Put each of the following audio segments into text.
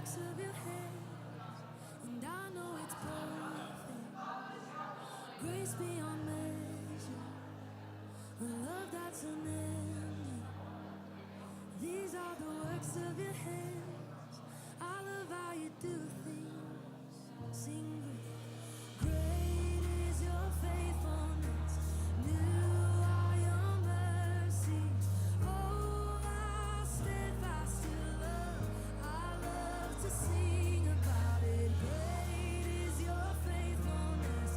works of your hands, and I know it's perfect. Grace beyond measure, a love that's unending. These are the works of your hands. I love how you do things. Sing with. Great is your faithfulness, new are your mercies. Oh, how steadfast your love, I love to sing about it. Great is your faithfulness,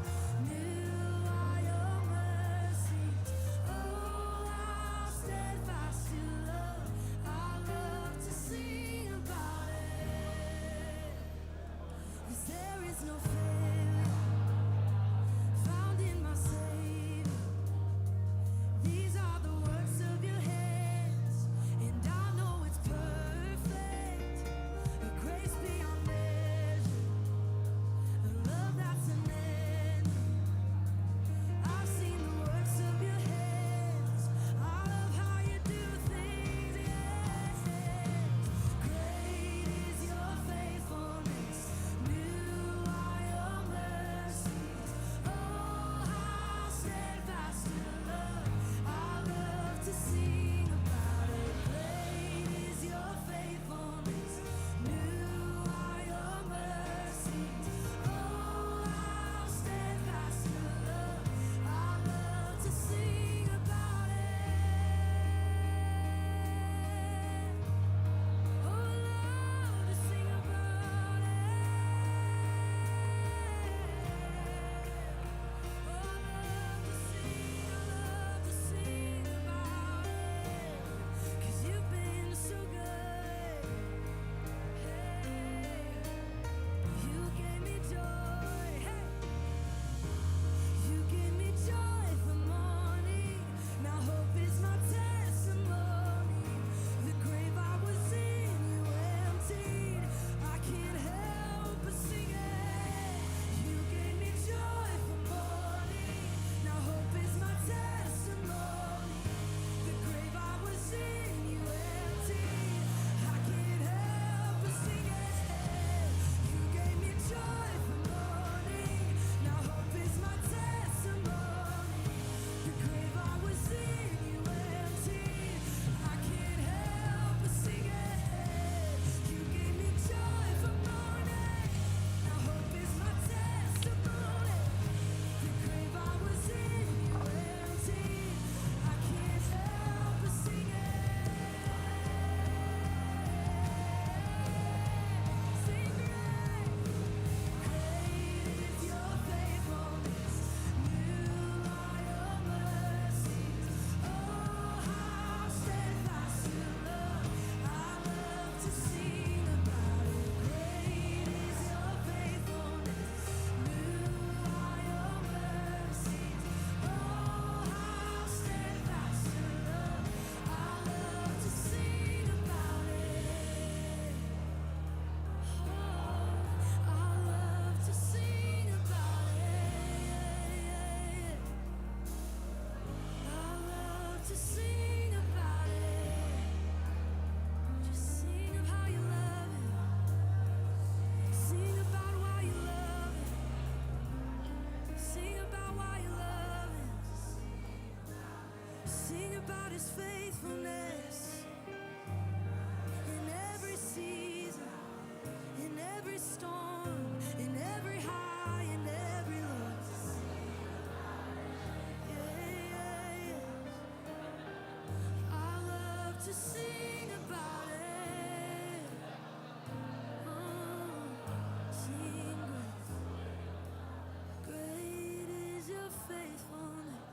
new are your mercies. Oh, how steadfast your love, I love to sing about it. 'Cause there is no failure found in my Savior. These are the works of your hands, and I know it's perfect. A grace beyond measure, a love that's unending. I've seen the works of your hands. I love how you do things. Yes, great is your faithfulness, new are your mercies. Oh, how steadfast your love, I love to sing about it. Great is your faithfulness, new are your mercies. Oh, how steadfast your love, I love to sing about it. Oh, love to sing about it. I love to sing about it. 'Cause you've been so good. Hey, you gave me joy. Hey, you gave me joy for morning. Now hope is my testimony. The grave I was in, you emptied. I can't help but sing it. You gave me joy for morning. Now hope is my testimony. The grave I was in, you emptied. I can't help but sing it. You gave me joy for morning. Now hope is my testimony. The grave I was in, you emptied. I can't help but sing it. You gave me joy for morning. Now hope is my testimony. The grave I was in, you emptied. I can't help but sing it. Sing great. Great is your faithfulness, new are your mercies. Oh, how steadfast your love, I love to sing about it. Great is your faithfulness, new are your mercies. Oh, how steadfast your love, I love to sing about it. I love to sing about it. I love to sing about it. Just sing of how you love it. Sing about why you love it. Sing about why you love it. Sing about his faithfulness in every season. In every storm, in every high, in every low. Yeah, yeah, yeah. I love to sing about it. Oh, sing great. Great is your faithfulness.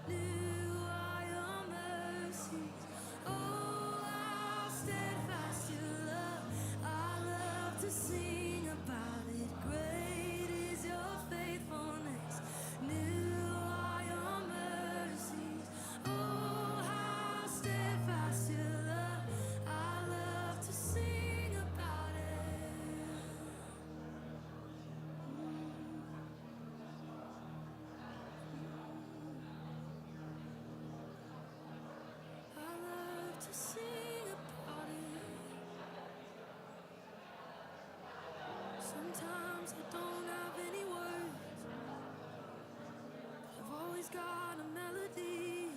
New are your mercies. Oh, how steadfast your love. I love to sing about it. Great is your faithfulness. New are your mercies. Oh, how steadfast your love. I love to sing about it. I love to sing about it. Sometimes I don't have any words, but I've always got a melody.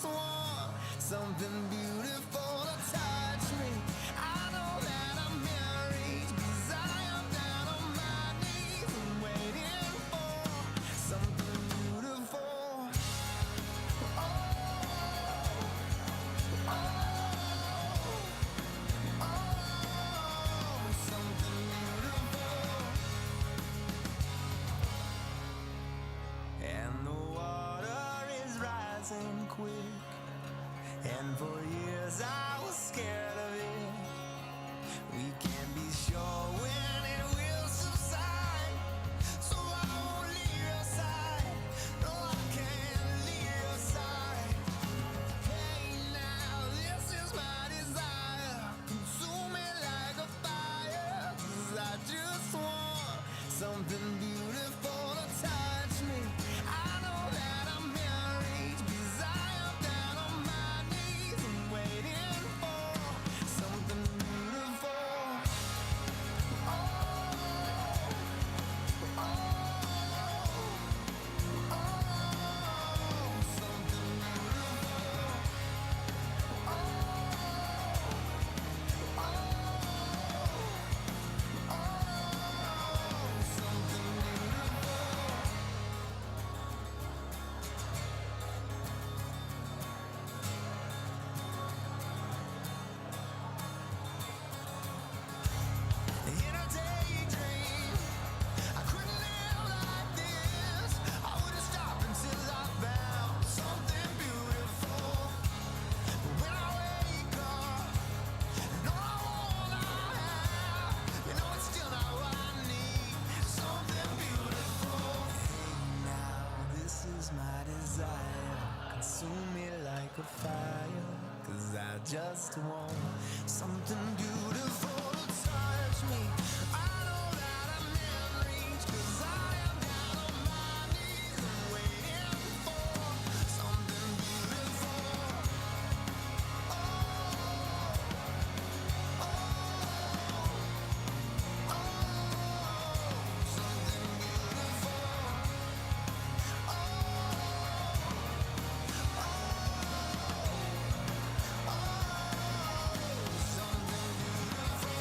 Oh, something beautiful to touch me. I know that I'm married because I am down on my knees and waiting for something beautiful. Oh, oh, oh, something beautiful. And the water is rising quick. And for years I was scared of it. We can't be sure when it will subside, so I won't leave your side. No, I can't leave your side. Hey now, this is my desire. Consume me like a fire, 'cause I just want something beautiful to touch me. I know that I'm married because I am down on my knees and waiting for something beautiful. Oh, oh, oh, something beautiful. Oh, oh, oh, something beautiful. In a daydream, I couldn't live like this. I wouldn't stop until I found something beautiful. But when I wake up, and all I have, you know it's still not what I need. Something beautiful. Hey now, this is my desire. Consume me like a fire, 'cause I just want something beautiful to touch me. I know that I'm in reach, 'cause I am down on my knees and waiting for something beautiful. Oh, oh, oh, something beautiful. Oh, something beautiful.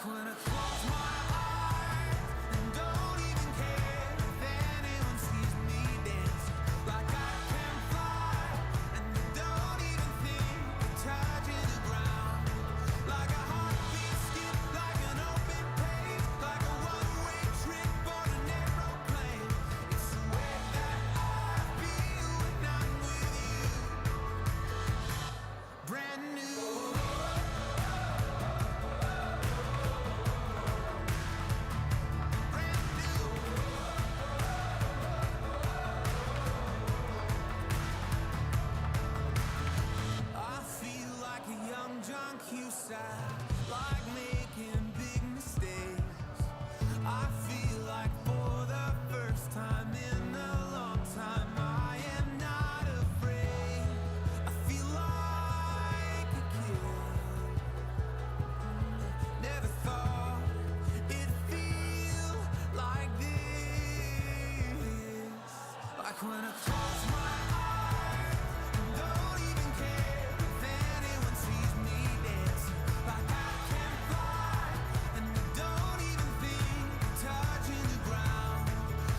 when I close my eyes and don't even care if anyone sees me dancing. Like I can fly and I don't even think of touching the ground. Like a heartbeat skip, like an open page, like a one-way trip on an aeroplane. It's the way that I feel when I'm with you. Brand new. I feel like a young John Cusack, like making big mistakes. I feel like for the first time in a long time, I am not afraid. I feel like a kid. Never thought it'd feel like this. Like when I close my eyes and don't even care if anyone sees me dancing. Like I can fly and I don't even think of touching the ground.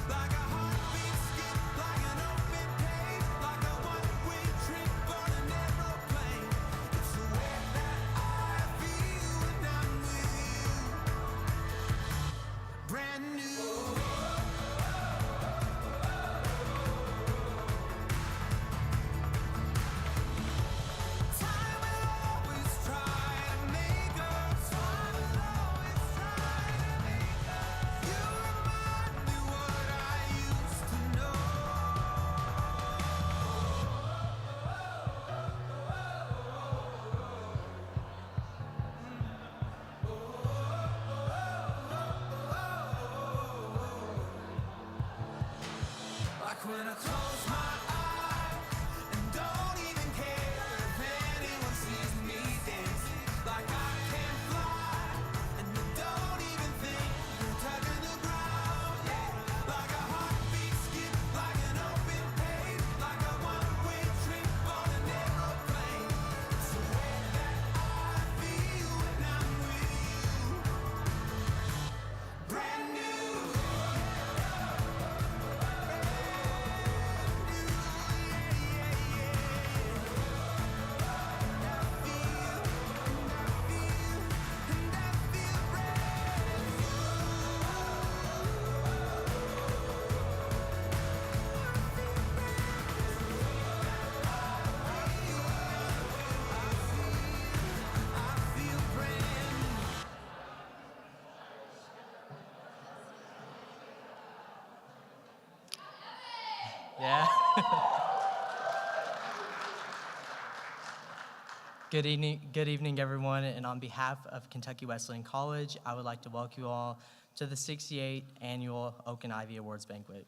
Like a heartbeat skip, like an open page, like a one-way trip on an aeroplane. It's the way that I feel when I'm with you. Brand new. Time will always try to make us. Time will always try to make us. You remind me what I used to know. Like when I close my eyes and don't even care if anyone sees me dancing. Like I can fly and I don't even think of touching the ground. Yeah. Like a heartbeat skip, like an open page, like a one-way trip on an aeroplane. It's the way that I feel when I'm with you. Brand new. Yeah. Good evening, everyone. And on behalf of Kentucky Wesleyan College, I would like to welcome you all to the 68th Annual Oak and Ivy Awards Banquet.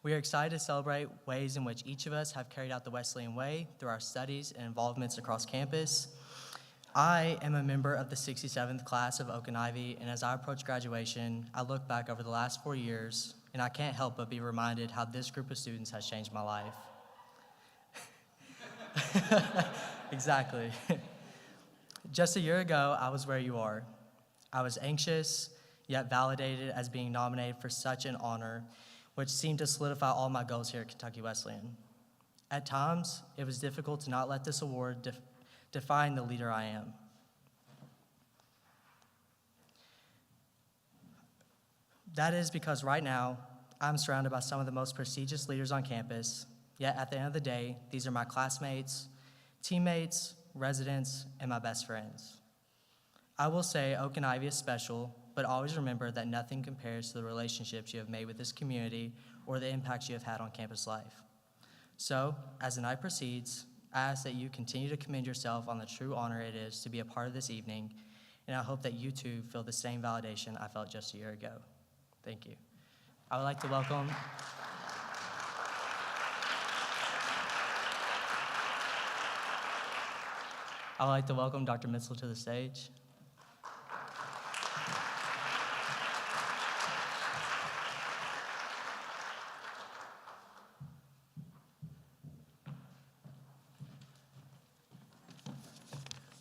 We are excited to celebrate ways in which each of us have carried out the Wesleyan way through our studies and involvements across campus. I am a member of the 67th class of Oak and Ivy, and as I approach graduation, I look back over the last 4 years, and I can't help but be reminded how this group of students has changed my life. Exactly. Just a year ago, I was where you are. I was anxious, yet validated as being nominated for such an honor, which seemed to solidify all my goals here at Kentucky Wesleyan. At times, it was difficult to not let this award define the leader I am. That is because right now, I'm surrounded by some of the most prestigious leaders on campus, yet at the end of the day, these are my classmates, teammates, residents, and my best friends. I will say Oak and Ivy is special, but always remember that nothing compares to the relationships you have made with this community or the impacts you have had on campus life. So, as the night proceeds, I ask that you continue to commend yourself on the true honor it is to be a part of this evening, and I hope that you too feel the same validation I felt just a year ago. Thank you. I would like to welcome Dr. Mitchell to the stage.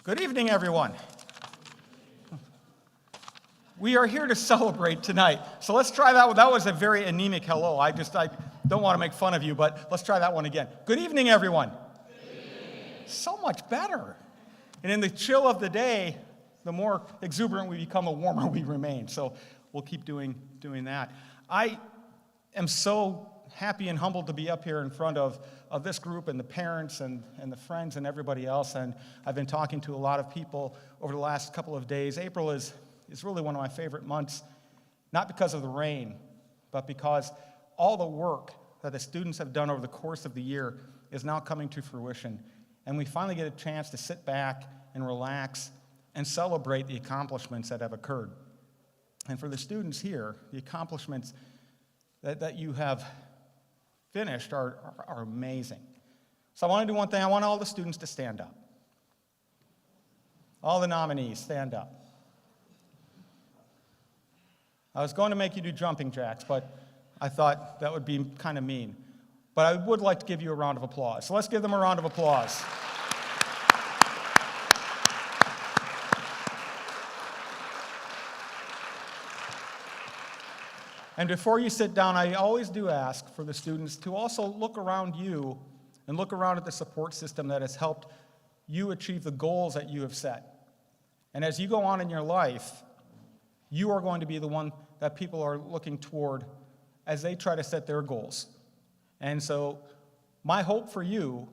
Good evening, everyone. We are here to celebrate tonight. So let's try that one. That was a very anemic hello. I don't want to make fun of you, but let's try that one again. Good evening, everyone. Good evening. So much better. And in the chill of the day, the more exuberant we become, the warmer we remain. So we'll keep doing that. I am so happy and humbled to be up here in front of this group and the parents and the friends and everybody else. And I've been talking to a lot of people over the last couple of days. April is really one of my favorite months, not because of the rain, but because all the work that the students have done over the course of the year is now coming to fruition. And we finally get a chance to sit back and relax and celebrate the accomplishments that have occurred. And for the students here, the accomplishments that you have finished are amazing. So I want to do one thing. I want all the students to stand up. All the nominees, stand up. I was going to make you do jumping jacks, but I thought that would be kind of mean. But I would like to give you a round of applause. So let's give them a round of applause. And before you sit down, I always do ask for the students to also look around you and look around at the support system that has helped you achieve the goals that you have set. And as you go on in your life, you are going to be the one that people are looking toward as they try to set their goals. And so my hope for you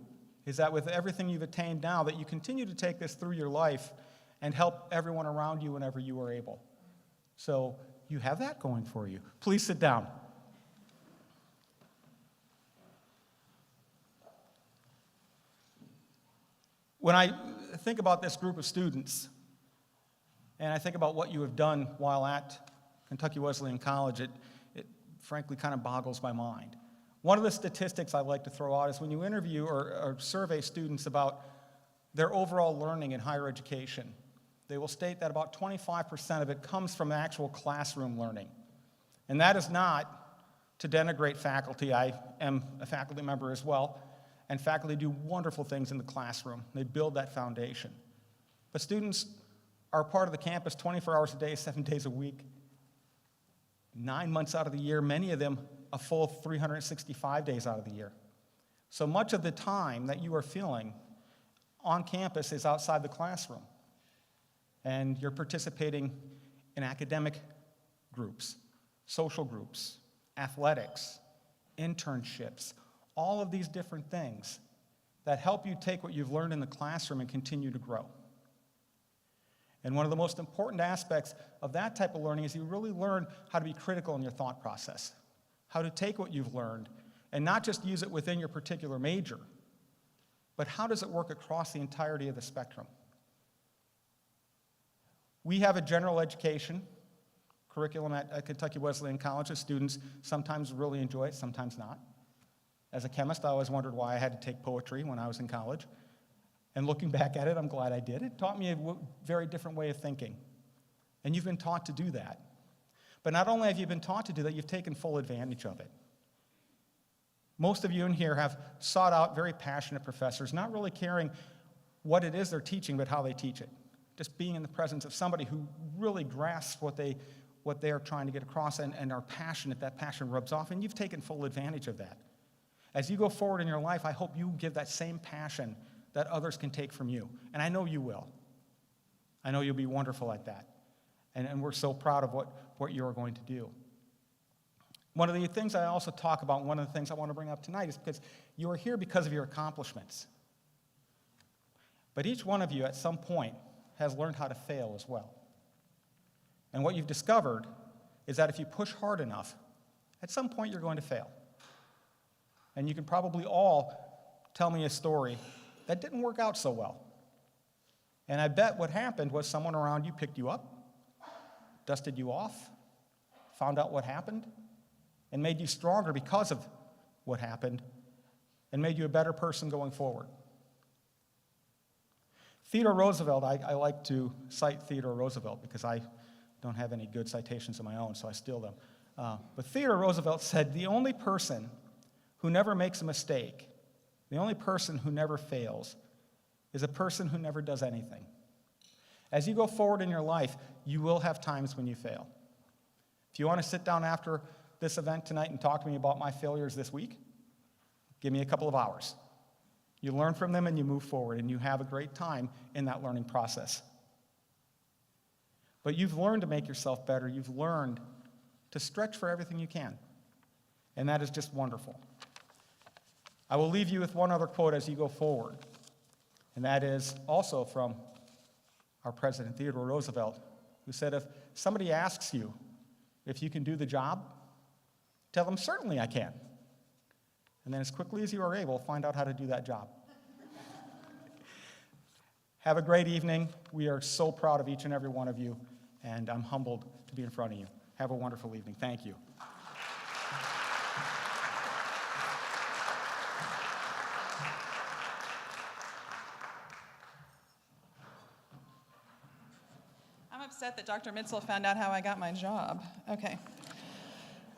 is that with everything you've attained now, that you continue to take this through your life and help everyone around you whenever you are able. So you have that going for you. Please sit down. When I think about this group of students, and I think about what you have done while at Kentucky Wesleyan College, it frankly kind of boggles my mind. One of the statistics I like to throw out is when you interview or survey students about their overall learning in higher education, they will state that about 25% of it comes from actual classroom learning. And that is not to denigrate faculty. I am a faculty member as well, and faculty do wonderful things in the classroom. They build that foundation. But students are part of the campus 24 hours a day, 7 days a week, 9 months out of the year, many of them a full 365 days out of the year. So much of the time that you are feeling on campus is outside the classroom. And you're participating in academic groups, social groups, athletics, internships, all of these different things that help you take what you've learned in the classroom and continue to grow. And one of the most important aspects of that type of learning is you really learn how to be critical in your thought process, how to take what you've learned and not just use it within your particular major, but how does it work across the entirety of the spectrum? We have a general education curriculum at Kentucky Wesleyan College. The students sometimes really enjoy it, sometimes not. As a chemist, I always wondered why I had to take poetry when I was in college. And looking back at it, I'm glad I did. It taught me a very different way of thinking. And you've been taught to do that. But not only have you been taught to do that, you've taken full advantage of it. Most of you in here have sought out very passionate professors, not really caring what it is they're teaching, but how they teach it. Just being in the presence of somebody who really grasps what they are trying to get across and are passionate, that passion rubs off, and you've taken full advantage of that. As you go forward in your life, I hope you give that same passion that others can take from you. And I know you will. I know you'll be wonderful at that. And we're so proud of what you're going to do. One of the things I also talk about, one of the things I want to bring up tonight is because you are here because of your accomplishments. But each one of you at some point has learned how to fail as well. And what you've discovered is that if you push hard enough, at some point you're going to fail. And you can probably all tell me a story that didn't work out so well. And I bet what happened was someone around you picked you up, dusted you off, found out what happened, and made you stronger because of what happened, and made you a better person going forward. Theodore Roosevelt, I like to cite Theodore Roosevelt because I don't have any good citations of my own, so I steal them. But Theodore Roosevelt said, the only person who never makes a mistake, the only person who never fails, is a person who never does anything. As you go forward in your life, you will have times when you fail. If you want to sit down after this event tonight and talk to me about my failures this week, give me a couple of hours. You learn from them and you move forward, and you have a great time in that learning process. But you've learned to make yourself better. You've learned to stretch for everything you can. And that is just wonderful. I will leave you with one other quote as you go forward. And that is also from our President Theodore Roosevelt, who said, if somebody asks you if you can do the job, tell them, certainly I can. And then as quickly as you are able, find out how to do that job. Have a great evening. We are so proud of each and every one of you, and I'm humbled to be in front of you. Have a wonderful evening. Thank you. I'm upset that Dr. Mitzel found out how I got my job. Okay.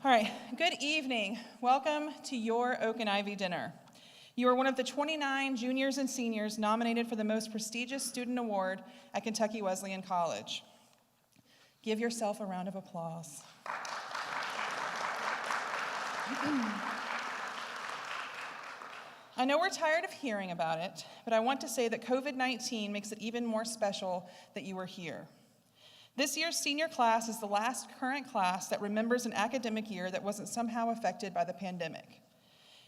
All right. Good evening. Welcome to your Oak and Ivy dinner. You are one of the 29 juniors and seniors nominated for the most prestigious student award at Kentucky Wesleyan College. Give yourself a round of applause. I know we're tired of hearing about it, but I want to say that COVID-19 makes it even more special that you are here. This year's senior class is the last current class that remembers an academic year that wasn't somehow affected by the pandemic.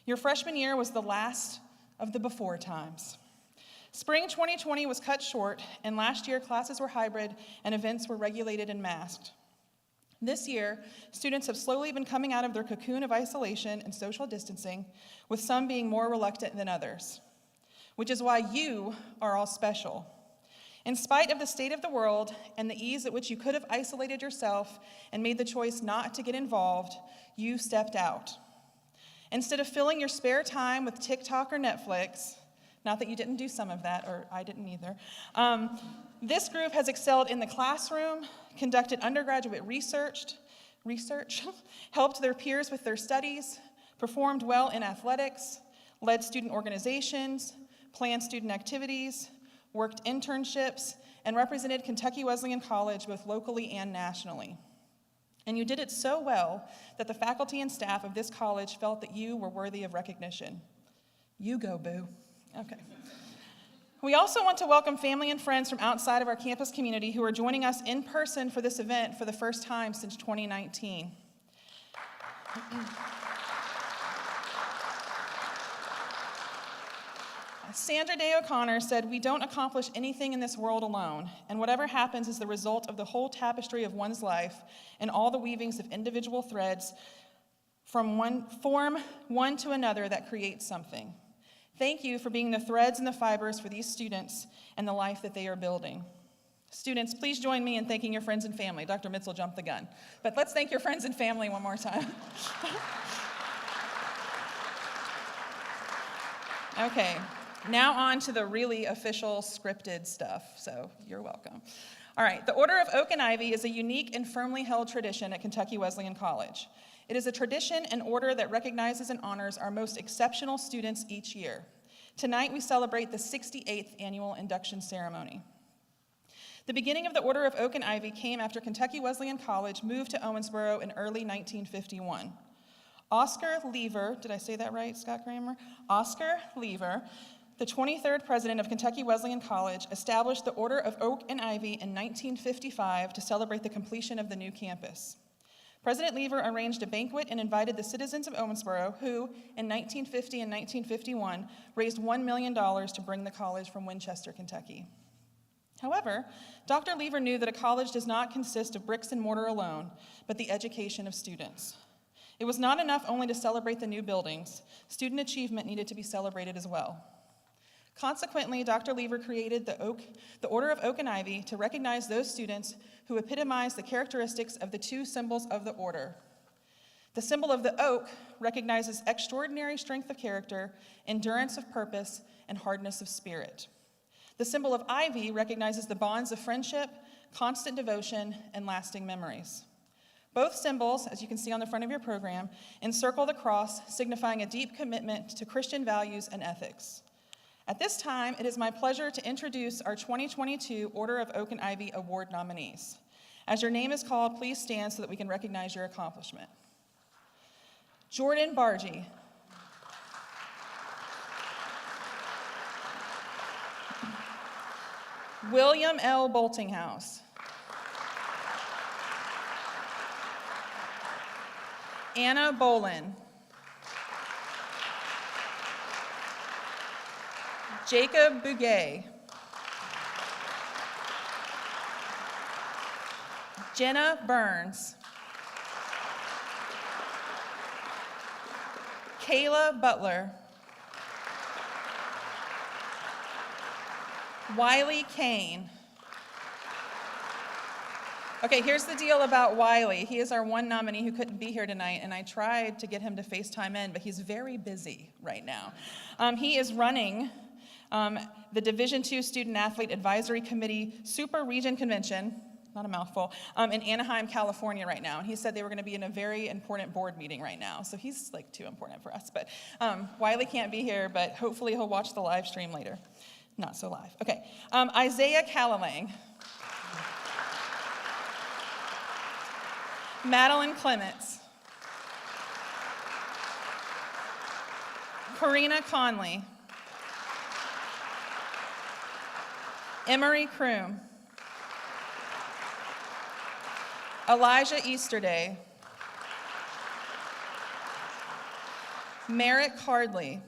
Your freshman year was the last of the before times. Spring 2020 was cut short, and last year classes were hybrid and events were regulated and masked. This year, students have slowly been coming out of their cocoon of isolation and social distancing, with some being more reluctant than others, which is why you are all special. In spite of the state of the world and the ease at which you could have isolated yourself and made the choice not to get involved, you stepped out. Instead of filling your spare time with TikTok or Netflix, not that you didn't do some of that, or I didn't either, this group has excelled in the classroom, conducted undergraduate research, helped their peers with their studies, performed well in athletics, led student organizations, planned student activities, worked internships, and represented Kentucky Wesleyan College both locally and nationally. And you did it so well that the faculty and staff of this college felt that you were worthy of recognition. You go, boo. Okay. We also want to welcome family and friends from outside of our campus community who are joining us in person for this event for the first time since 2019. Sandra Day O'Connor said, "We don't accomplish anything in this world alone, and whatever happens is the result of the whole tapestry of one's life and all the weavings of individual threads from one to another that creates something. Thank you for being the threads and the fibers for these students and the life that they are building." Students, please join me in thanking your friends and family. Dr. Mitzel jumped the gun, but let's thank your friends and family one more time. Okay. Now on to the really official scripted stuff, so you're welcome. All right, the Order of Oak and Ivy is a unique and firmly held tradition at Kentucky Wesleyan College. It is a tradition and order that recognizes and honors our most exceptional students each year. Tonight we celebrate the 68th annual induction ceremony. The beginning of the Order of Oak and Ivy came after Kentucky Wesleyan College moved to Owensboro in early 1951. Oscar Lever, did I say that right, Scott Kramer? Oscar Lever, the 23rd president of Kentucky Wesleyan College, established the Order of Oak and Ivy in 1955 to celebrate the completion of the new campus. President Lever arranged a banquet and invited the citizens of Owensboro, who, in 1950 and 1951, raised $1 million to bring the college from Winchester, Kentucky. However, Dr. Lever knew that a college does not consist of bricks and mortar alone, but the education of students. It was not enough only to celebrate the new buildings. Student achievement needed to be celebrated as well. Consequently, Dr. Lever created the Order of Oak and Ivy to recognize those students who epitomize the characteristics of the two symbols of the order. The symbol of the oak recognizes extraordinary strength of character, endurance of purpose, and hardness of spirit. The symbol of ivy recognizes the bonds of friendship, constant devotion, and lasting memories. Both symbols, as you can see on the front of your program, encircle the cross, signifying a deep commitment to Christian values and ethics. At this time, it is my pleasure to introduce our 2022 Order of Oak and Ivy Award nominees. As your name is called, please stand so that we can recognize your accomplishment. Jordan Bargy. William L. Boltinghouse. Anna Bolin. Jacob Bouguet. Jenna Burns. Kayla Butler. Wiley Kane. Okay, here's the deal about Wiley. He is our one nominee who couldn't be here tonight, and I tried to get him to FaceTime in, but he's very busy right now. He is running the Division II Student Athlete Advisory Committee Super Region Convention, not a mouthful, in Anaheim, California right now. And he said they were going to be in a very important board meeting right now. So he's like too important for us. But Wiley can't be here, but hopefully he'll watch the live stream later. Not so live. Okay. Isaiah Callalang. Madeline Clements. Karina Conley. Emery Kroom. Elijah Easterday. Merrick Hardley.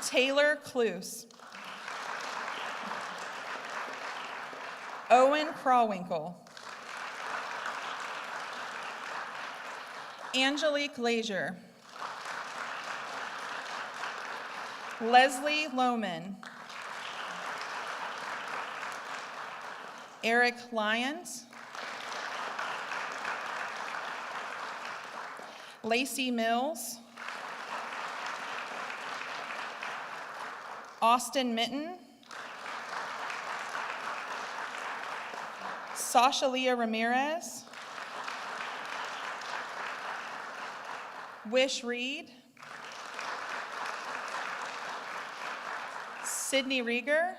Taylor Cluse. Owen Crawwinkle. Angelique Leisure. Leslie Lohman. Eric Lyons. Lacey Mills. Austin Minton. Sasha Leah Ramirez. Wish Reed. Sydney Rieger.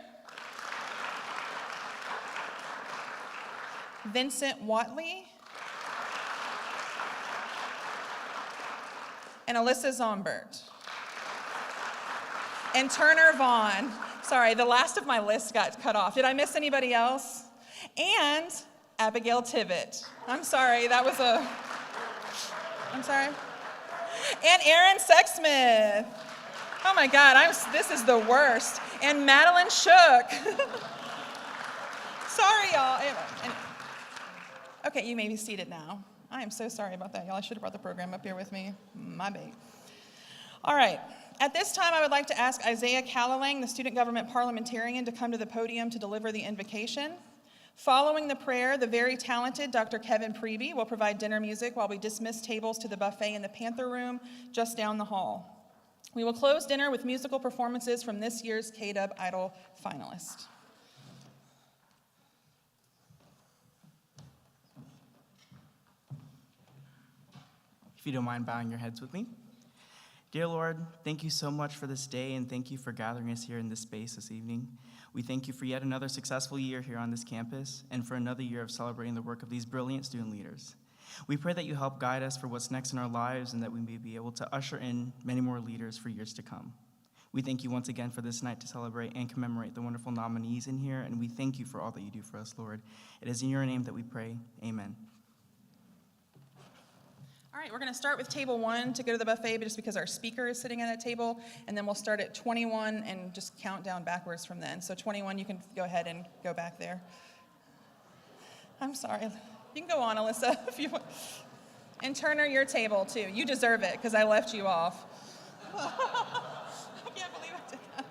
Vincent Watley. And Alyssa Zombert. And Turner Vaughn. Sorry, the last of my list got cut off. Did I miss anybody else? And Abigail Tibbett. I'm sorry, that was a, I'm sorry. And Aaron Sexsmith. Oh my God, this is the worst. And Madeline Shook. Sorry, y'all. Anyway. Okay, you may be seated now. I am so sorry about that, y'all. I should have brought the program up here with me. My bad. All right. At this time, I would like to ask Isaiah Callalang, the student government parliamentarian, to come to the podium to deliver the invocation. Following the prayer, the very talented Dr. Kevin Preby will provide dinner music while we dismiss tables to the buffet in the Panther Room just down the hall. We will close dinner with musical performances from this year's KW Idol finalists. If you don't mind bowing your heads with me. Dear Lord, thank you so much for this day, and thank you for gathering us here in this space this evening. We thank you for yet another successful year here on this campus, and for another year of celebrating the work of these brilliant student leaders. We pray that you help guide us for what's next in our lives, and that we may be able to usher in many more leaders for years to come. We thank you once again for this night to celebrate and commemorate the wonderful nominees in here, and we thank you for all that you do for us, Lord. It is in your name that we pray. Amen. All right, we're going to start with table 1 to go to the buffet, but just because our speaker is sitting at that table, and then we'll start at 21 and just count down backwards from then. So 21, you can go ahead and go back there. I'm sorry. You can go on, Alyssa, if you want. And Turner, your table, too. You deserve it, because I left you off. I can't believe I did that.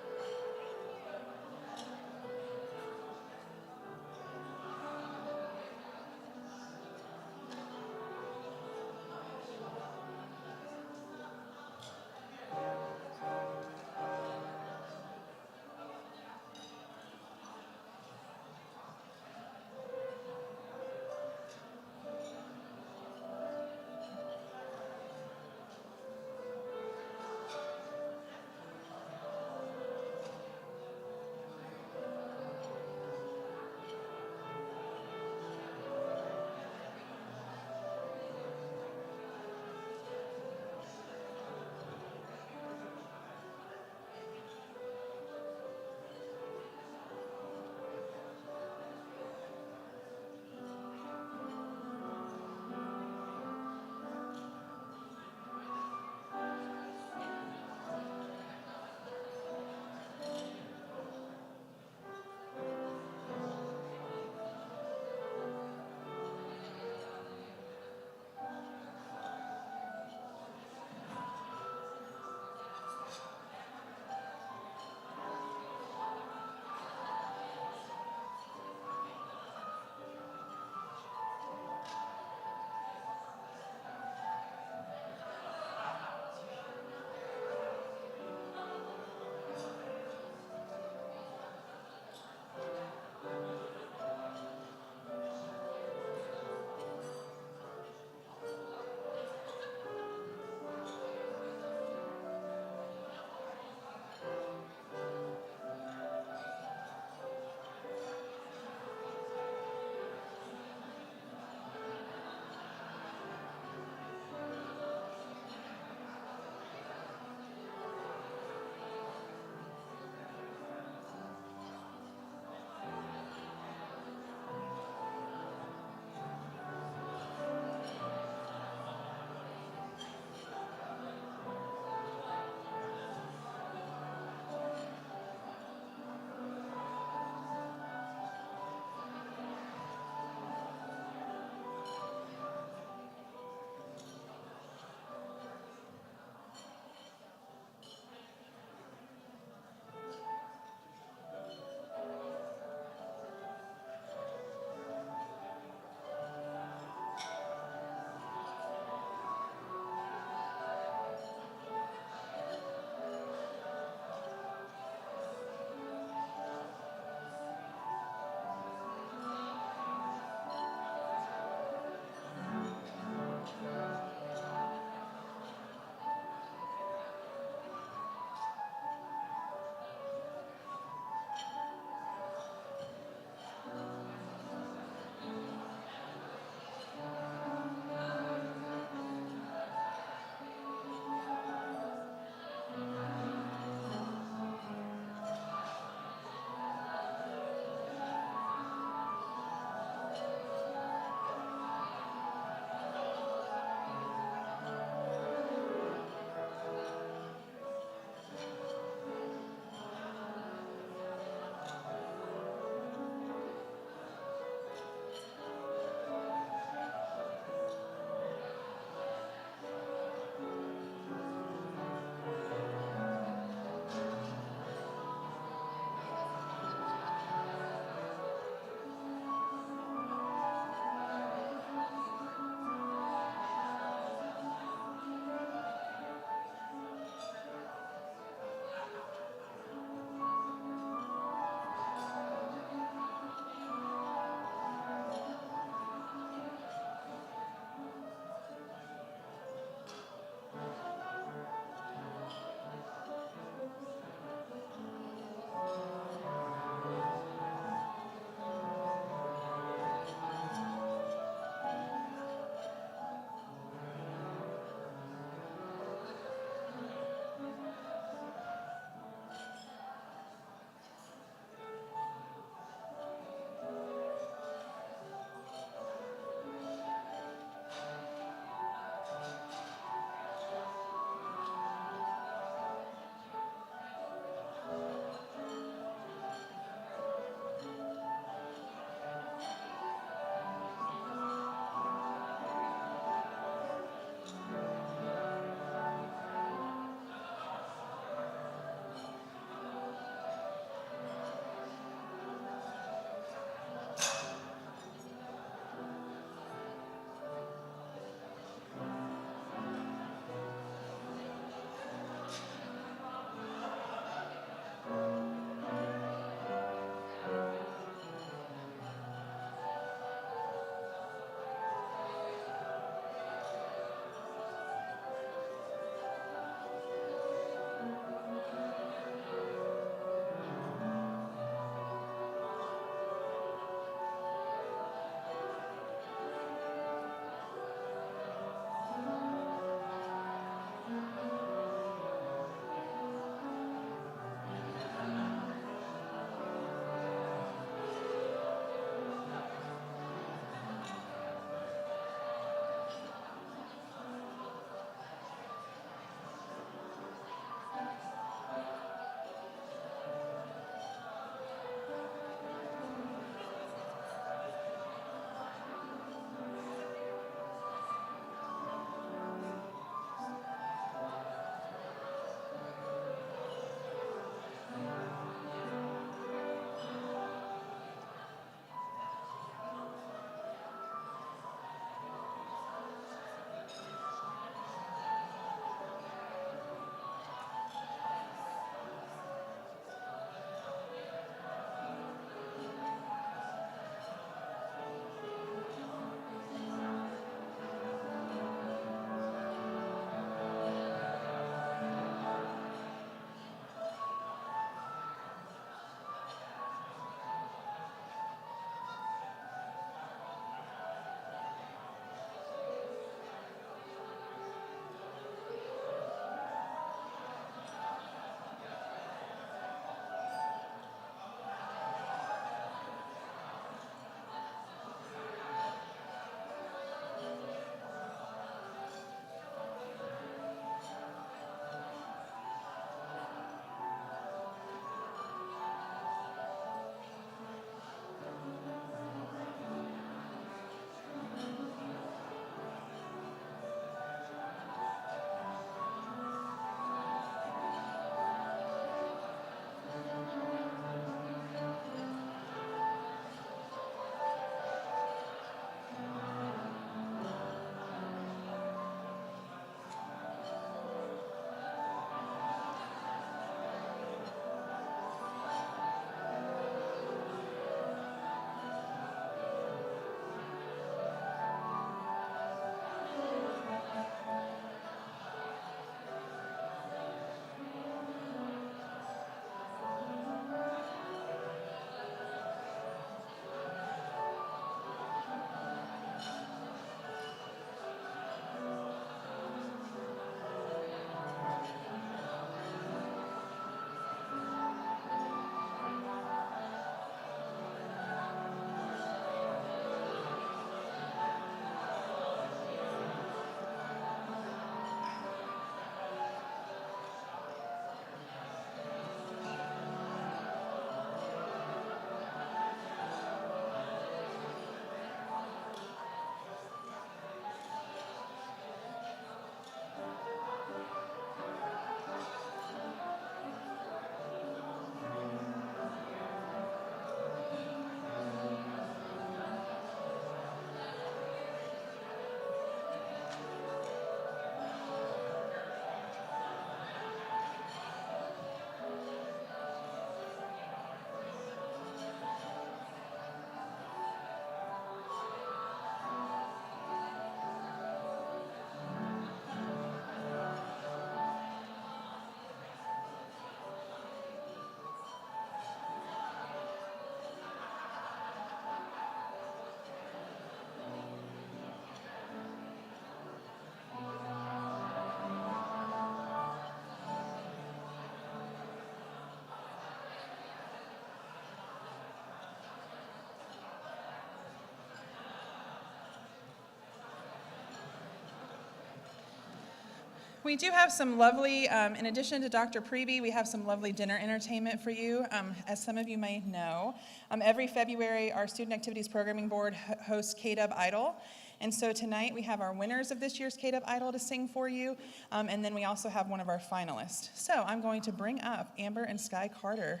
We do have some lovely, in addition to Dr. Preby, we have some lovely dinner entertainment for you. As some of you may know, every February, our Student Activities Programming Board hosts K-Dub Idol. And so tonight we have our winners of this year's K-Dub Idol to sing for you, and then we also have one of our finalists. So I'm going to bring up Amber and Sky Carter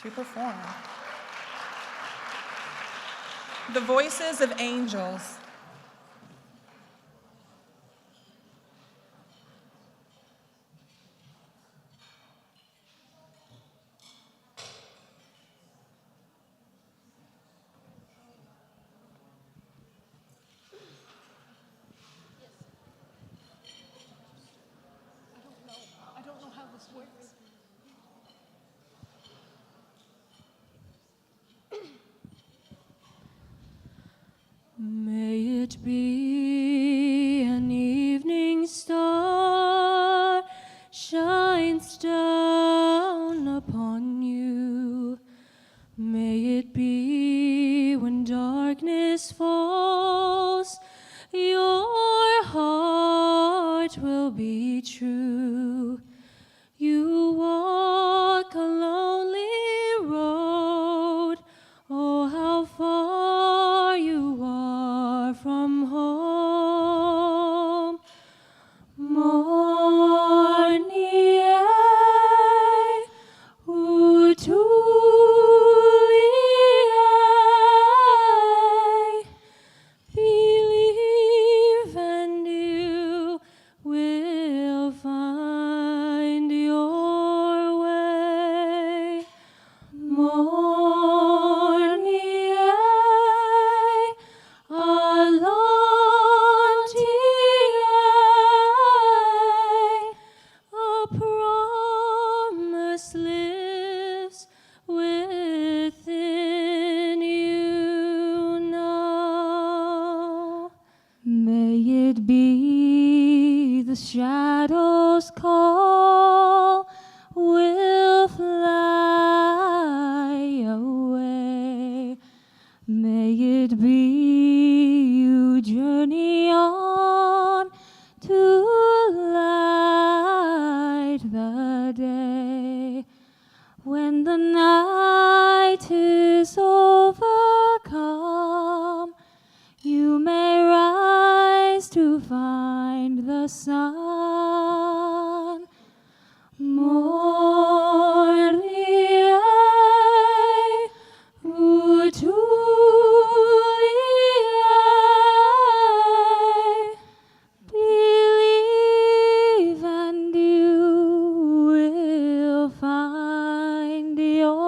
to perform. The Voices of Angels. May it be an evening star shines down upon you. May it be when darkness falls, your heart will be true. You walk a lonely road, oh how far you are from home. Morning, believe and you will find your way. Morning, a promise lives within you now. May it be the shadows call, will fly away. May it be you journey on to light the day. When the night is overcome, you may rise to find the sun. Morning, believe and you will find your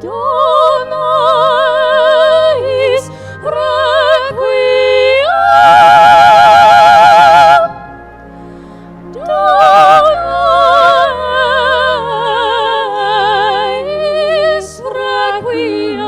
Dona is requiem. Dona is requiem.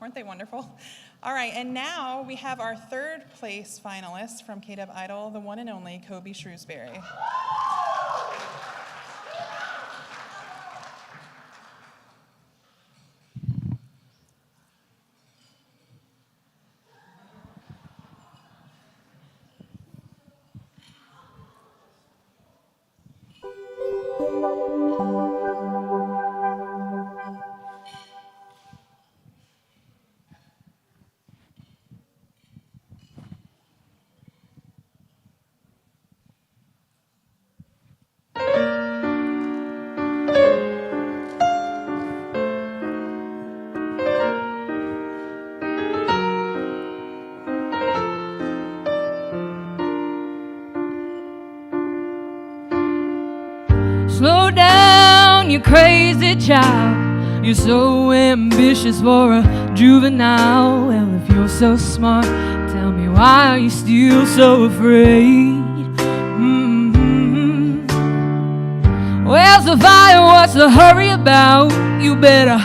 Weren't they wonderful? All right, and now we have our third place finalist from KW Idol, the one and only Kobe Shrewsbury. Slow down, you crazy child. You're so ambitious for a juvenile. Well, if you're so smart, tell me, why are you still so afraid? Where's the fire? What's the hurry about? You better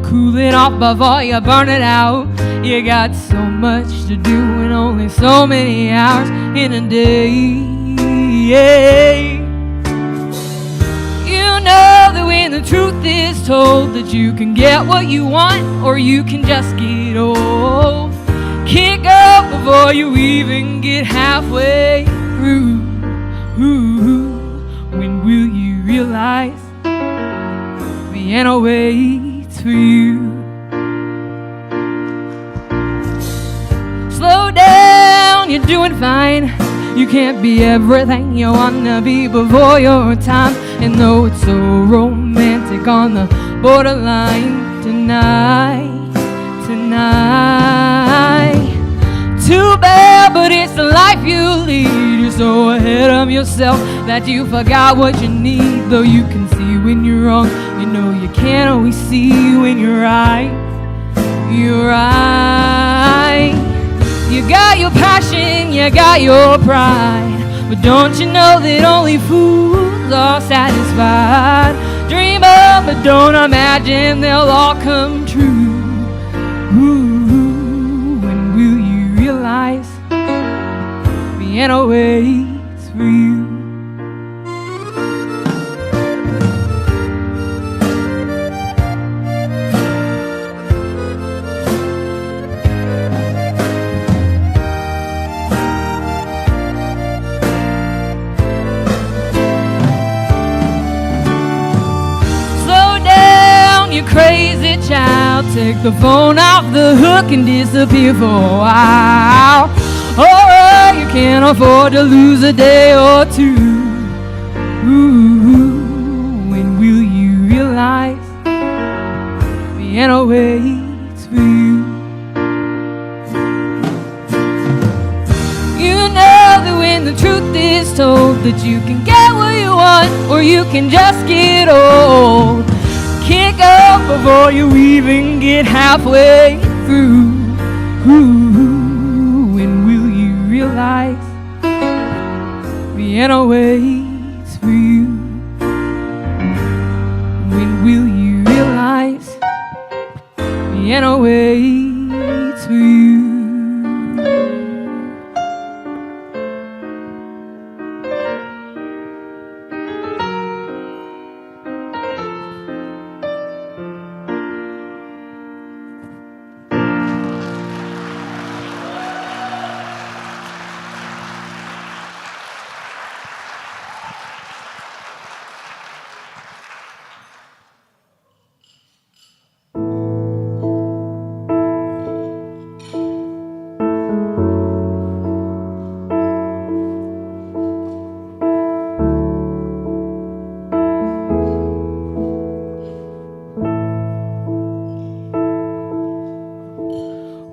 cool it off before you burn it out. You got so much to do and only so many hours in a day. You know that when the truth is told, that you can get what you want or you can just get old. Kick up before you even get halfway through. When will you realize the end waits for you? Slow down, you're doing fine. You can't be everything you wanna be before your time. And though it's so romantic on the borderline tonight. Too bad, but it's the life you lead. You're so ahead of yourself that you forgot what you need. Though you can see when you're wrong, you know you can't always see when you're right. You're right. You got your passion, you got your pride. But don't you know that only fools are satisfied? Dream up, but don't imagine they'll all come true. When will you realize Vienna waits for you. You crazy child, take the phone off the hook and disappear for a while. Oh, you can't afford to lose a day or two. Ooh, when will you realize Vienna waits for you? You know that when the truth is told that you can get what you want or you can just get old. Kick up before you even get halfway through. Ooh, when will you realize Vienna waits for you? When will you realize Vienna waits for you?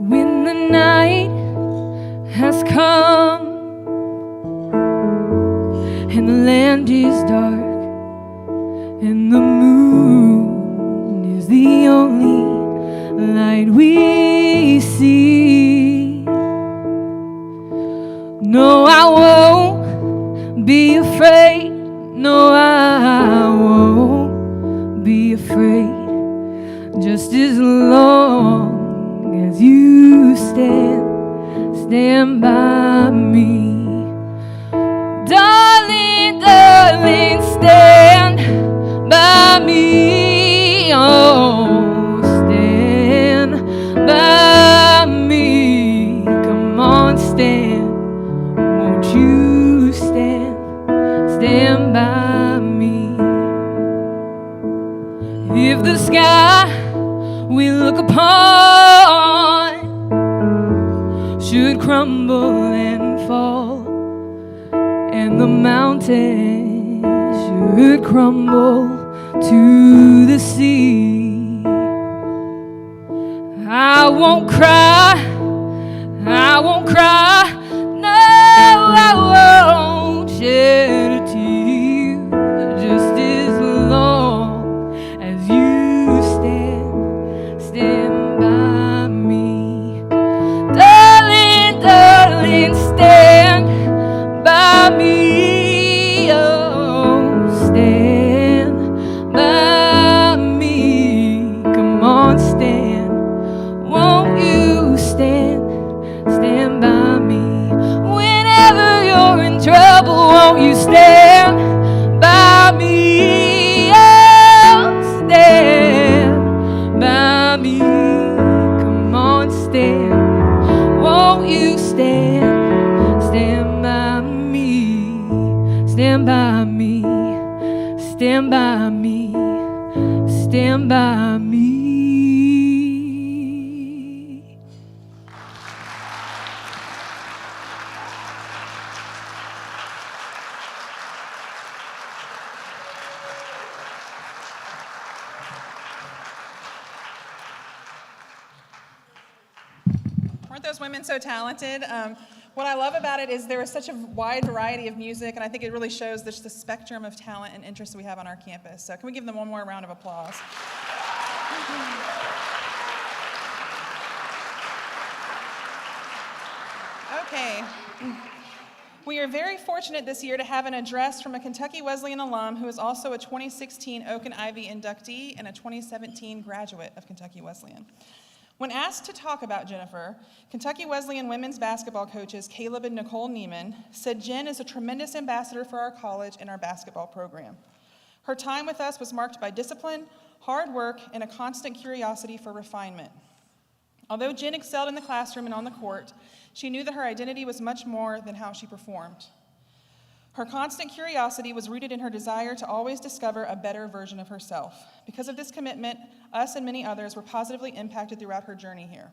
When the night has come and the land is dark and the moon is the only light we see, no, I won't be afraid. No, I won't be afraid. Just as long as you stand by me. Darling, darling, stand by me. Oh, stand by me. Come on, stand. Won't you stand by me? If the sky we look upon should crumble and fall, and the mountains should crumble to the sea, I won't cry, I won't cry, no, I won't shed a tear, just as long as you stand by me. Darling, darling, stand by me. Oh, stand by me. Come on, stand. Won't you stand by me? Whenever you're in trouble, won't you stand by me? Oh, stand by me. Come on, stand. Won't you stand by me? Stand by me. Stand by me. Stand by me. Weren't those women so talented? What I love about it is there is such a wide variety of music, and I think it really shows the spectrum of talent and interest we have on our campus. So can we give them one more round of applause? Okay. We are very fortunate this year to have an address from a Kentucky Wesleyan alum who is also a 2016 Oak and Ivy inductee and a 2017 graduate of Kentucky Wesleyan. When asked to talk about Jennifer, Kentucky Wesleyan women's basketball coaches Caleb and Nicole Neiman said Jen is a tremendous ambassador for our college and our basketball program. Her time with us was marked by discipline, hard work, and a constant curiosity for refinement. Although Jen excelled in the classroom and on the court, she knew that her identity was much more than how she performed. Her constant curiosity was rooted in her desire to always discover a better version of herself. Because of this commitment, us and many others were positively impacted throughout her journey here.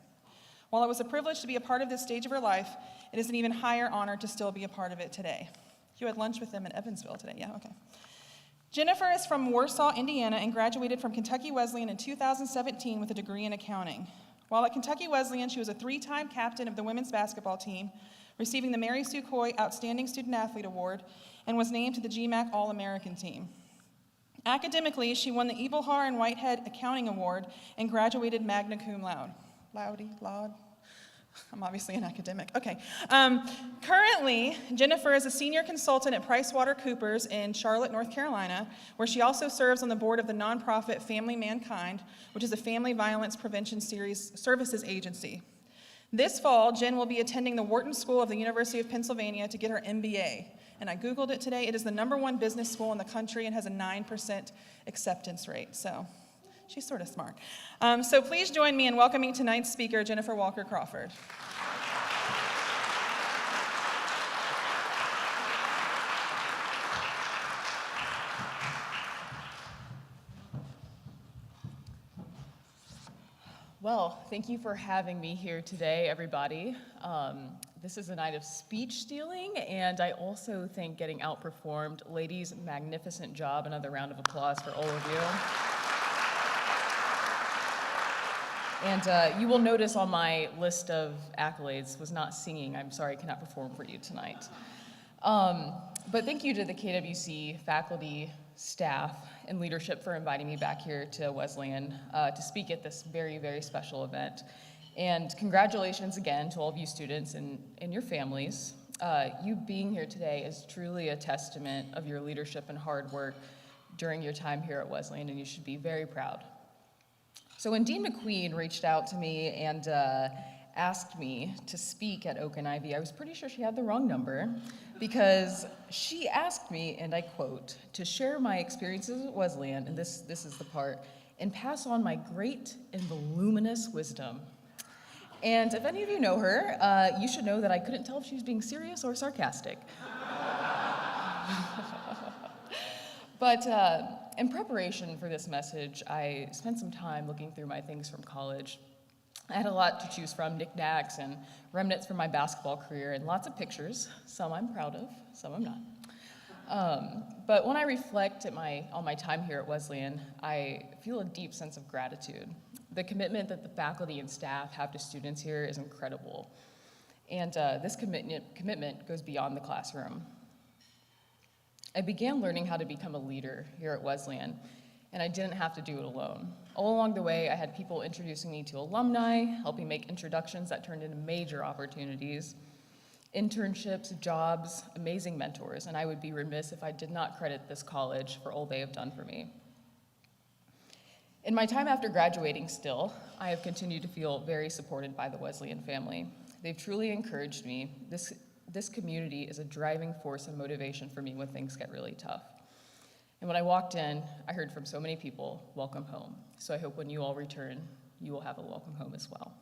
While it was a privilege to be a part of this stage of her life, it is an even higher honor to still be a part of it today. You had lunch with them in Evansville today, yeah, okay. Jennifer is from Warsaw, Indiana, and graduated from Kentucky Wesleyan in 2017 with a degree in accounting. While at Kentucky Wesleyan, she was a 3-time captain of the women's basketball team, receiving the Mary Sue Coy Outstanding Student Athlete Award, and was named to the GMAC All-American team. Academically, she won the Ebilhar and Whitehead Accounting Award and graduated magna cum laude. Laude? I'm obviously an academic. Okay. Currently, Jennifer is a senior consultant at PricewaterhouseCoopers in Charlotte, North Carolina, where she also serves on the board of the nonprofit Family Mankind, which is a family violence prevention services agency. This fall, Jen will be attending the Wharton School of the University of Pennsylvania to get her MBA. And I Googled it today. It is the #1 business school in the country and has a 9% acceptance rate. So she's sort of smart. So please join me in welcoming tonight's speaker, Jennifer Walker Crawford. Well, thank you for having me here today, everybody. This is a night of speech stealing, and I also think getting outperformed. Ladies, magnificent job. Another round of applause for all of you. And you will notice on my list of accolades was not singing. I'm sorry I cannot perform for you tonight. But thank you to the KWC faculty, staff, and leadership for inviting me back here to Wesleyan to speak at this very, very special event. And congratulations again to all of you students and your families. You being here today is truly a testament of your leadership and hard work during your time here at Wesleyan, and you should be very proud. So when Dean McQueen reached out to me and asked me to speak at Oak and Ivy, I was pretty sure she had the wrong number, because she asked me, and I quote, to share my experiences at Wesleyan, and this is the part, and pass on my great and voluminous wisdom. And if any of you know her, you should know that I couldn't tell if she was being serious or sarcastic. But in preparation for this message, I spent some time looking through my things from college. I had a lot to choose from, knickknacks and remnants from my basketball career, and lots of pictures. Some I'm proud of, some I'm not. But when I reflect on my time here at Wesleyan, I feel a deep sense of gratitude. The commitment that the faculty and staff have to students here is incredible. And this commitment goes beyond the classroom. I began learning how to become a leader here at Wesleyan, and I didn't have to do it alone. All along the way, I had people introducing me to alumni, helping make introductions that turned into major opportunities, internships, jobs, amazing mentors, and I would be remiss if I did not credit this college for all they have done for me. In my time after graduating still, I have continued to feel very supported by the Wesleyan family. They've truly encouraged me. This community is a driving force and motivation for me when things get really tough. And when I walked in, I heard from so many people, welcome home. So I hope when you all return, you will have a welcome home as well.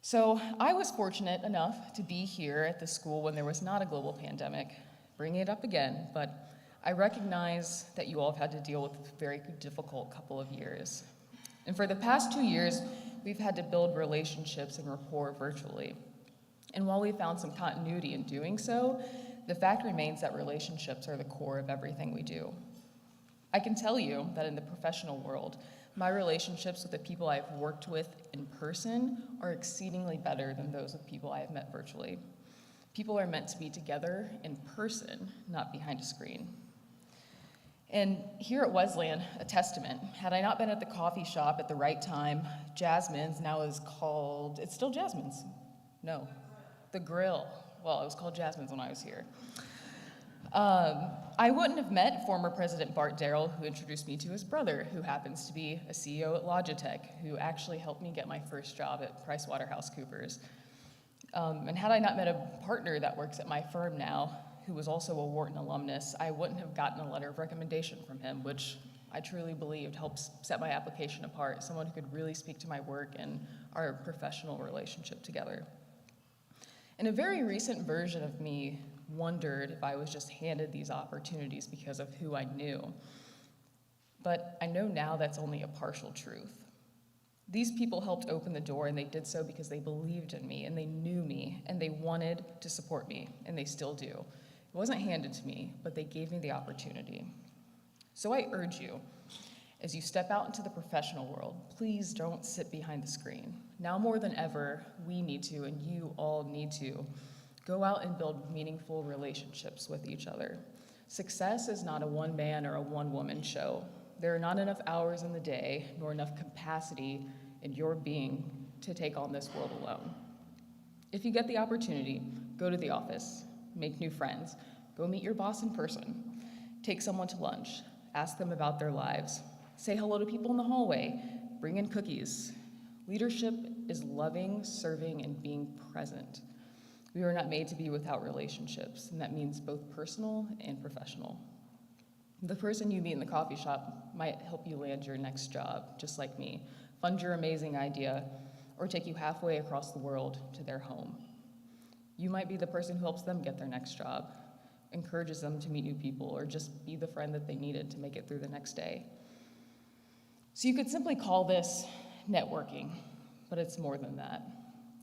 So I was fortunate enough to be here at this school when there was not a global pandemic. Bringing it up again, but I recognize that you all have had to deal with a very difficult couple of years. And for the past 2 years, we've had to build relationships and rapport virtually. And while we found some continuity in doing so, the fact remains that relationships are the core of everything we do. I can tell you that in the professional world, my relationships with the people I've worked with in person are exceedingly better than those with people I have met virtually. People are meant to be together in person, not behind a screen. And here at Wesleyan, a testament. Had I not been at the coffee shop at the right time, Jasmine's now is called, it's still Jasmine's. No, the Grill. Well, it was called Jasmine's when I was here. I wouldn't have met former President Bart Darrell, who introduced me to his brother, who happens to be a CEO at Logitech, who actually helped me get my first job at PricewaterhouseCoopers. And had I not met a partner that works at my firm now, who was also a Wharton alumnus, I wouldn't have gotten a letter of recommendation from him, which I truly believed helps set my application apart, someone who could really speak to my work and our professional relationship together. And a very recent version of me wondered if I was just handed these opportunities because of who I knew. But I know now that's only a partial truth. These people helped open the door, and they did so because they believed in me, and they knew me, and they wanted to support me, and they still do. It wasn't handed to me, but they gave me the opportunity. So I urge you, as you step out into the professional world, please don't sit behind the screen. Now more than ever, we need to, and you all need to, go out and build meaningful relationships with each other. Success is not a one-man or a one-woman show. There are not enough hours in the day, nor enough capacity in your being to take on this world alone. If you get the opportunity, go to the office, make new friends, go meet your boss in person, take someone to lunch, ask them about their lives, say hello to people in the hallway, bring in cookies. Leadership is loving, serving, and being present. We are not made to be without relationships, and that means both personal and professional. The person you meet in the coffee shop might help you land your next job, just like me, fund your amazing idea, or take you halfway across the world to their home. You might be the person who helps them get their next job, encourages them to meet new people, or just be the friend that they needed to make it through the next day. So you could simply call this networking, but it's more than that.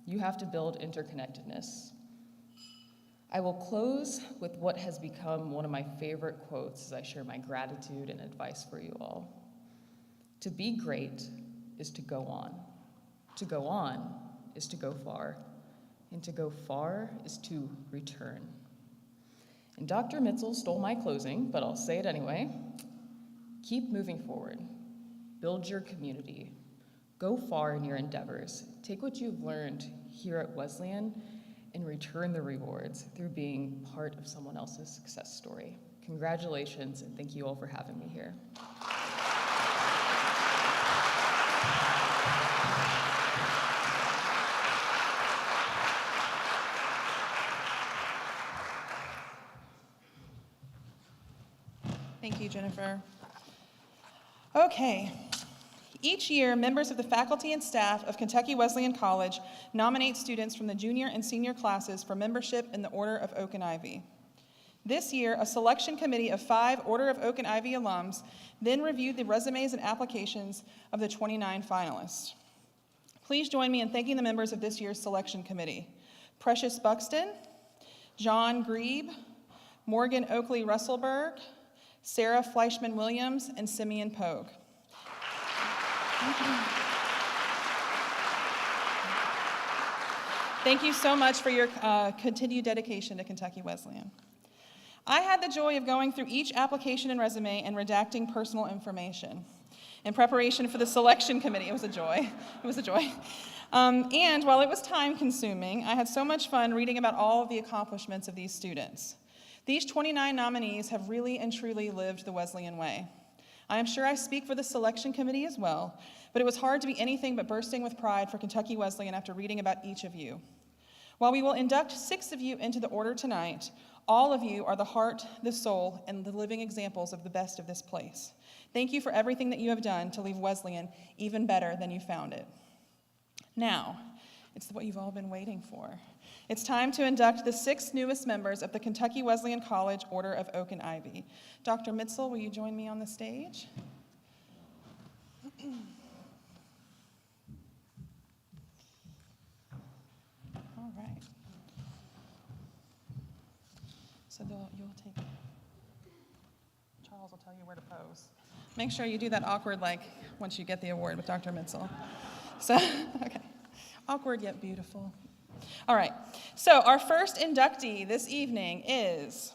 You have to build interconnectedness. I will close with what has become one of my favorite quotes as I share my gratitude and advice for you all. To be great is to go on. To go on is to go far. And to go far is to return. And Dr. Mitzel stole my closing, but I'll say it anyway. Keep moving forward. Build your community. Go far in your endeavors. Take what you've learned here at Wesleyan and return the rewards through being part of someone else's success story. Congratulations, and thank you all for having me here. Thank you, Jennifer. Okay. Each year, members of the faculty and staff of Kentucky Wesleyan College nominate students from the junior and senior classes for membership in the Order of Oak and Ivy. This year, a selection committee of 5 Order of Oak and Ivy alums then reviewed the resumes and applications of the 29 finalists. Please join me in thanking the members of this year's selection committee: Precious Buxton, John Grebe, Morgan Oakley Russellberg, Sarah Fleischman-Williams, and Simeon Pogue. Thank you so much for your continued dedication to Kentucky Wesleyan. I had the joy of going through each application and resume and redacting personal information in preparation for the selection committee. It was a joy. It was a joy. And while it was time-consuming, I had so much fun reading about all of the accomplishments of these students. These 29 nominees have really and truly lived the Wesleyan way. I am sure I speak for the selection committee as well, but it was hard to be anything but bursting with pride for Kentucky Wesleyan after reading about each of you. While we will induct 6 of you into the order tonight, all of you are the heart, the soul, and the living examples of the best of this place. Thank you for everything that you have done to leave Wesleyan even better than you found it. Now, it's what you've all been waiting for. It's time to induct the 6 newest members of the Kentucky Wesleyan College Order of Oak and Ivy. Dr. Mitzel, will you join me on the stage? All right. So you'll take, Charles will tell you where to pose. Make sure you do that awkward, like, once you get the award with Dr. Mitzel. So, okay. Awkward yet beautiful. All right, so our first inductee this evening is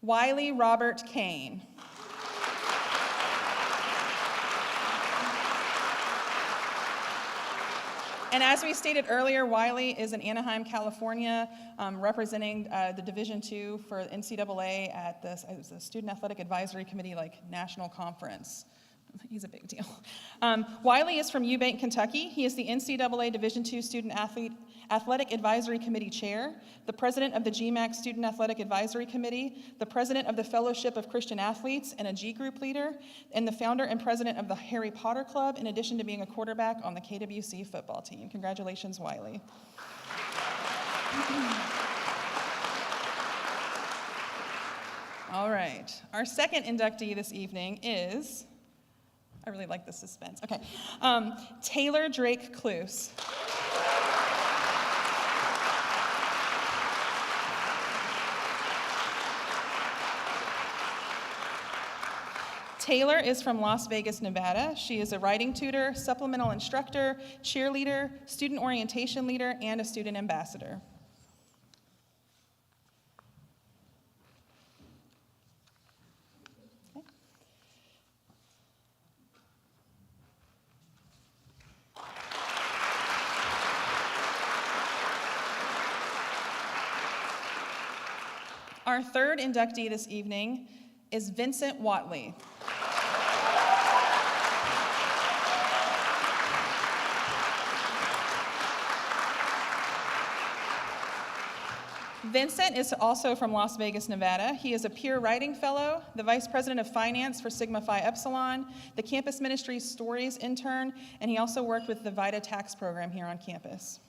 Wiley Robert Kane. And as we stated earlier, Wiley is in Anaheim, California, representing the Division II for NCAA at the Student Athletic Advisory Committee, national conference. He's a big deal. Wiley is from Eubank, Kentucky. He is the NCAA Division II Student Athletic Advisory Committee Chair, the president of the GMAC Student Athletic Advisory Committee, the president of the Fellowship of Christian Athletes and a G Group leader, and the founder and president of the Harry Potter Club, in addition to being a quarterback on the KWC football team. Congratulations, Wiley. All right, our second inductee this evening is, I really like the suspense. Okay, Taylor Drake Cluse. Taylor is from Las Vegas, Nevada. She is a writing tutor, supplemental instructor, cheerleader, student orientation leader, and a student ambassador. Our third inductee this evening is Vincent Watley. Vincent is also from Las Vegas, Nevada. He is a peer writing fellow, the vice president of finance for Sigma Phi Epsilon, the campus ministry's stories intern, and he also worked with the VITA tax program here on campus.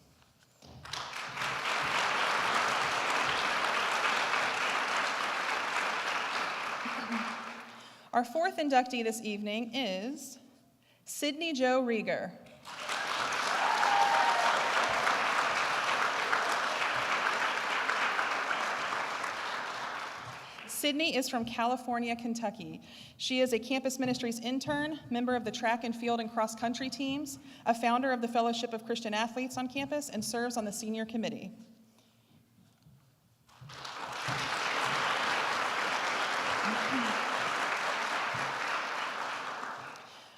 Our fourth inductee this evening is Sydney Jo Rieger. Sydney is from California, Kentucky. She is a campus ministries intern, member of the track and field and cross country teams, a founder of the Fellowship of Christian Athletes on campus, and serves on the senior committee.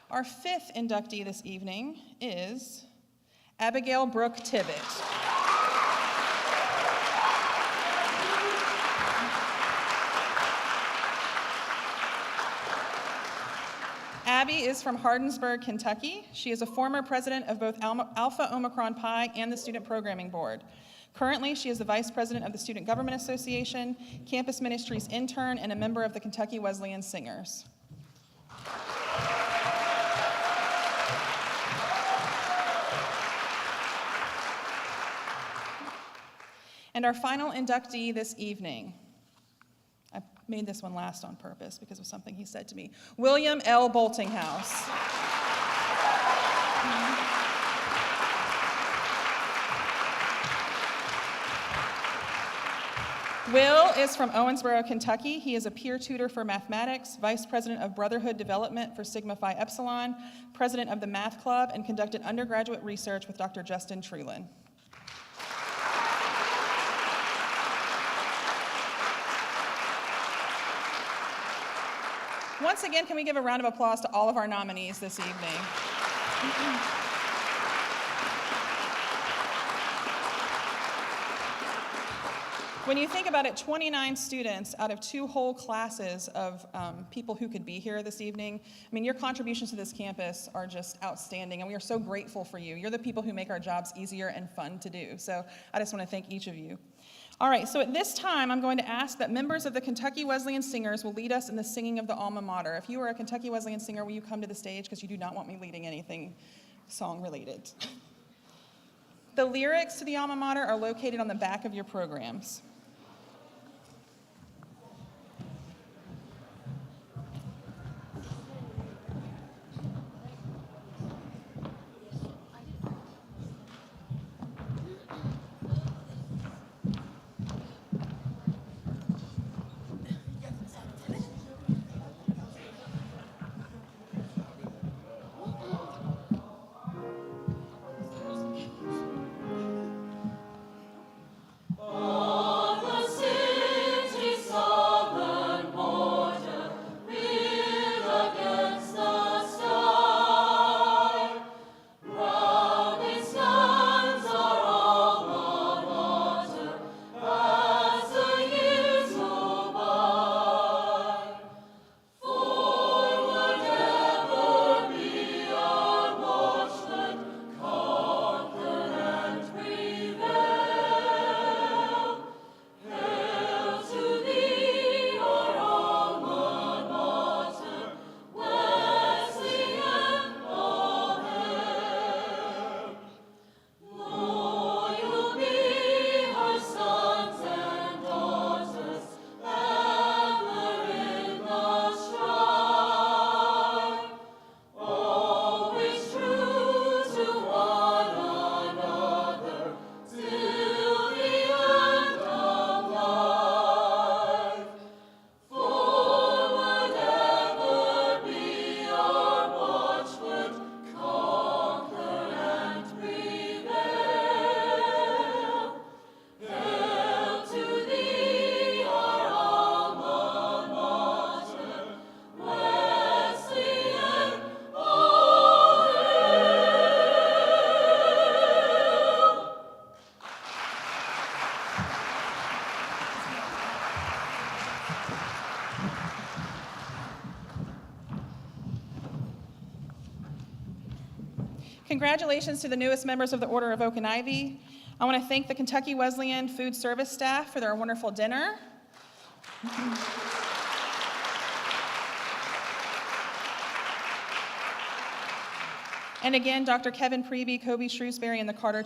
Our fifth inductee this evening is Abigail Brooke Tibbett. Abby is from Hardinsburg, Kentucky. She is a former president of both Alpha Omicron Pi and the Student Programming Board. Currently, she is the vice president of the Student Government Association, campus ministries intern, and a member of the Kentucky Wesleyan Singers. And our final inductee this evening, I made this one last on purpose because of something he said to me, William L. Boltinghouse. Will is from Owensboro, Kentucky. He is a peer tutor for mathematics, vice president of Brotherhood Development for Sigma Phi Epsilon, president of the Math Club, and conducted undergraduate research with Dr. Justin Trulin. Once again, can we give a round of applause to all of our nominees this evening? When you think about it, 29 students out of 2 whole classes of people who could be here this evening. I mean, your contributions to this campus are just outstanding, and we are so grateful for you. You're the people who make our jobs easier and fun to do. So I just want to thank each of you. All right, so at this time, I'm going to ask that members of the Kentucky Wesleyan Singers will lead us in the singing of the alma mater. If you are a Kentucky Wesleyan singer, will you come to the stage, because you do not want me leading anything song-related. The lyrics to the alma mater are located on the back of your programs. Oh Congratulations to the newest members of the Order of Oak and Ivy. I want to thank the Kentucky Wesleyan food service staff for their wonderful dinner. And again, Dr. Kevin Preby, Kobe Shrewsbury, and the Carter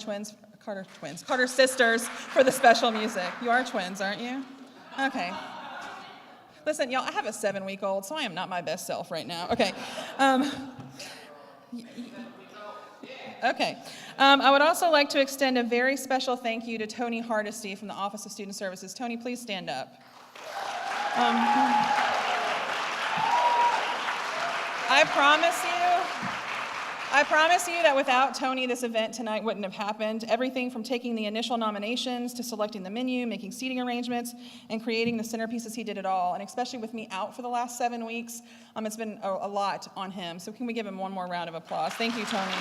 sisters for the special music. You are twins, aren't you? Okay. Listen, y'all, I have a 7-week-old, so I am not my best self right now. Okay. Okay. I would also like to extend a very special thank you to Tony Hardesty from the Office of Student Services. Tony, please stand up. I promise you that without Tony, this event tonight wouldn't have happened. Everything from taking the initial nominations to selecting the menu, making seating arrangements, and creating the centerpieces, he did it all. And especially with me out for the last 7 weeks, it's been a lot on him. So can we give him one more round of applause? Thank you, Tony.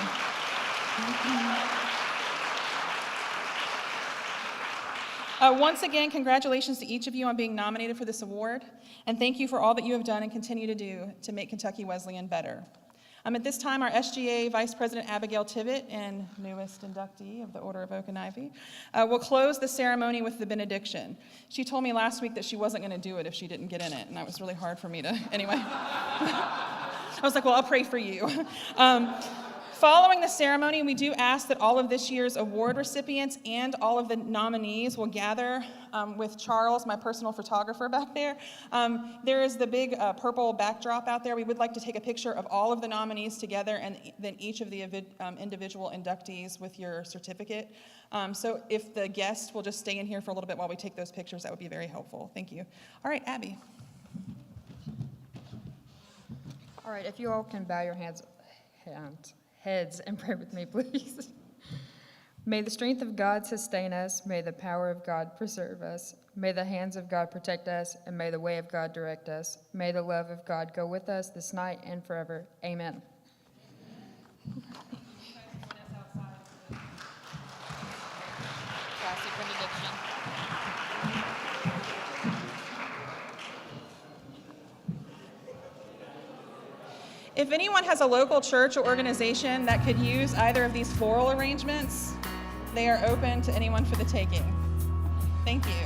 Once again, congratulations to each of you on being nominated for this award. And thank you for all that you have done and continue to do to make Kentucky Wesleyan better. At this time, our SGA Vice President Abigail Tibbett, and newest inductee of the Order of Oak and Ivy, will close the ceremony with the benediction. She told me last week that she wasn't going to do it if she didn't get in it, and that was really hard for me to, anyway. I was like, well, I'll pray for you. Following the ceremony, we do ask that all of this year's award recipients and all of the nominees will gather with Charles, my personal photographer back there. There is the big purple backdrop out there. We would like to take a picture of all of the nominees together and then each of the individual inductees with your certificate. So if the guests will just stay in here for a little bit while we take those pictures, that would be very helpful. Thank you. All right, Abby. All right, if you all can bow your heads and pray with me, please. May the strength of God sustain us. May the power of God preserve us. May the hands of God protect us, and may the way of God direct us. May the love of God go with us this night and forever. Amen. If anyone has a local church or organization that could use either of these floral arrangements, they are open to anyone for the taking. Thank you.